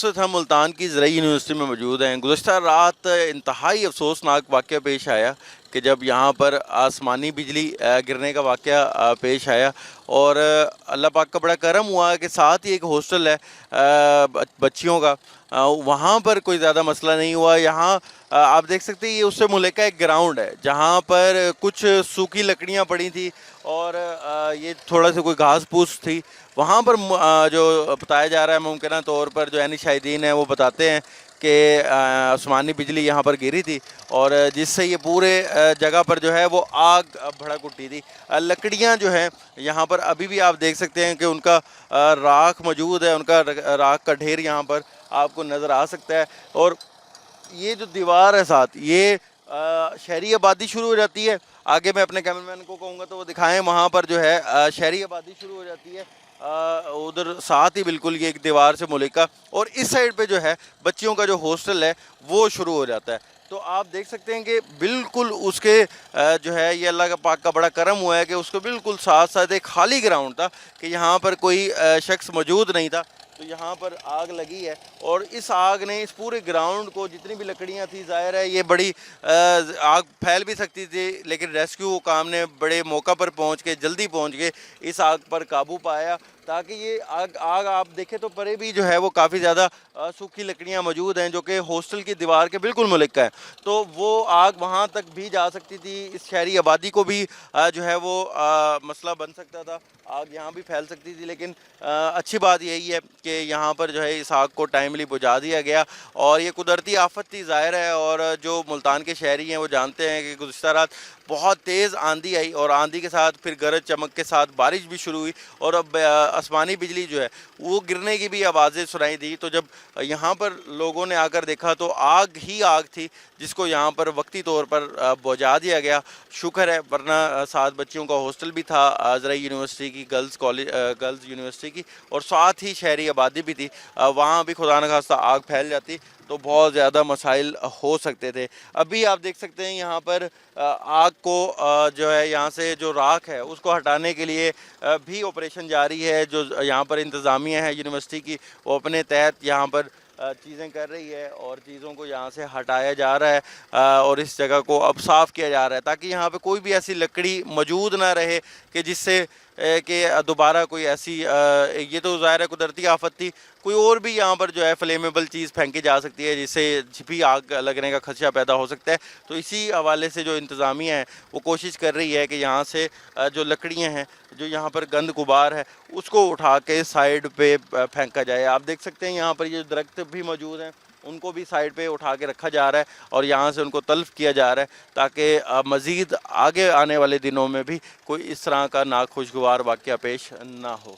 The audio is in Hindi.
इस वक्त हम मुल्तान की ज़राई यूनिवर्सिटी में मौजूद हैं। गुज़श्ता रात इंतहाई अफसोसनाक वाक़या पेश आया कि जब यहाँ पर आसमानी बिजली गिरने का वाक़या पेश आया और अल्लाह पाक का बड़ा करम हुआ कि साथ ही एक हॉस्टल है बच्चियों का, वहाँ पर कोई ज़्यादा मसला नहीं हुआ। यहाँ आप देख सकते हैं ये उससे मुल्का एक ग्राउंड है जहाँ पर कुछ सूखी लकड़ियाँ पड़ी थी और ये थोड़ा सा कोई घास फूस थी। वहाँ पर जो बताया जा रहा है मुमकिन तौर पर जो यानी शाहिदीन हैं वो बताते हैं कि आसमानी बिजली यहाँ पर गिरी थी और जिससे ये पूरे जगह पर जो है वो आग भड़क उठी थी। लकड़ियाँ जो हैं यहाँ पर अभी भी आप देख सकते हैं कि उनका राख मौजूद है, उनका राख का ढेर यहाँ पर आपको नज़र आ सकता है। और ये जो दीवार है साथ ये शहरी आबादी शुरू हो जाती है। आगे मैं अपने कैमरामैन को कहूँगा तो वो दिखाएं, वहाँ पर जो है शहरी आबादी शुरू हो जाती है उधर साथ ही बिल्कुल ये एक दीवार से मुल्का, और इस साइड पे जो है बच्चियों का जो हॉस्टल है वो शुरू हो जाता है। तो आप देख सकते हैं कि बिल्कुल उसके जो है ये अल्लाह का पाक का बड़ा करम हुआ है कि उसको बिल्कुल साथ साथ एक खाली ग्राउंड था कि यहाँ पर कोई शख्स मौजूद नहीं था। तो यहाँ पर आग लगी है और इस आग ने इस पूरे ग्राउंड को, जितनी भी लकड़ियाँ थी, ज़ाहिर है ये बड़ी आग फैल भी सकती थी, लेकिन रेस्क्यू काम ने बड़े मौका पर पहुँच के जल्दी पहुँच के इस आग पर काबू पाया ताकि ये आग आप देखें तो परे भी जो है वो काफ़ी ज़्यादा सूखी लकड़ियाँ मौजूद हैं जो कि हॉस्टल की दीवार के बिल्कुल मुल्का है। तो वो आग वहाँ तक भी जा सकती थी, इस शहरी आबादी को भी जो है वो मसला बन सकता था, आग यहाँ भी फैल सकती थी। लेकिन अच्छी बात यही है कि यहाँ पर जो है इस आग को टाइमली बुझा दिया गया और ये कुदरती आफत थी ज़ाहिर है। और जो मुल्तान के शहरी हैं वो जानते हैं कि गुज़श्ता रात बहुत तेज़ आंधी आई और आंधी के साथ फिर गरज चमक के साथ बारिश भी शुरू हुई और अब आसमानी बिजली जो है वो गिरने की भी आवाज़ें सुनाई दी। तो जब यहाँ पर लोगों ने आकर देखा तो आग ही आग थी जिसको यहाँ पर वक्ती तौर पर बुझा दिया गया। शुक्र है, वरना साथ बच्चियों का हॉस्टल भी था ज़राई यूनिवर्सिटी की, गर्ल्स यूनिवर्सिटी की, और साथ ही शहरी आबादी भी थी। वहाँ भी खुदा न खास्ता आग फैल जाती तो बहुत ज़्यादा मसाइल हो सकते थे। अभी आप देख सकते हैं यहाँ पर आग को जो है यहाँ से जो राख है उसको हटाने के लिए भी ऑपरेशन जारी है। जो यहाँ पर इंतज़ामिया है यूनिवर्सिटी की वो अपने तहत यहाँ पर चीज़ें कर रही है और चीज़ों को यहाँ से हटाया जा रहा है और इस जगह को अब साफ़ किया जा रहा है ताकि यहाँ पे कोई भी ऐसी लकड़ी मौजूद ना रहे कि जिससे कि दोबारा कोई ऐसी ये तो ज़ाहिर है कुदरती आफत थी, कोई और भी यहाँ पर जो है फ्लेमेबल चीज़ फेंकी जा सकती है जिससे भी आग लगने का खदशा पैदा हो सकता है। तो इसी हवाले से जो इंतज़ामिया है वो कोशिश कर रही है कि यहाँ से जो लकड़ियाँ हैं, जो यहाँ पर गंद गुबार है, उसको उठा के साइड पे फेंका जाए। आप देख सकते हैं यहाँ पर ये दरख्त भी मौजूद हैं, उनको भी साइड पे उठा के रखा जा रहा है और यहाँ से उनको तल्फ़ किया जा रहा है ताकि मज़ीद आगे आने वाले दिनों में भी कोई इस तरह का नाखुशगवार वाक़या पेश ना हो।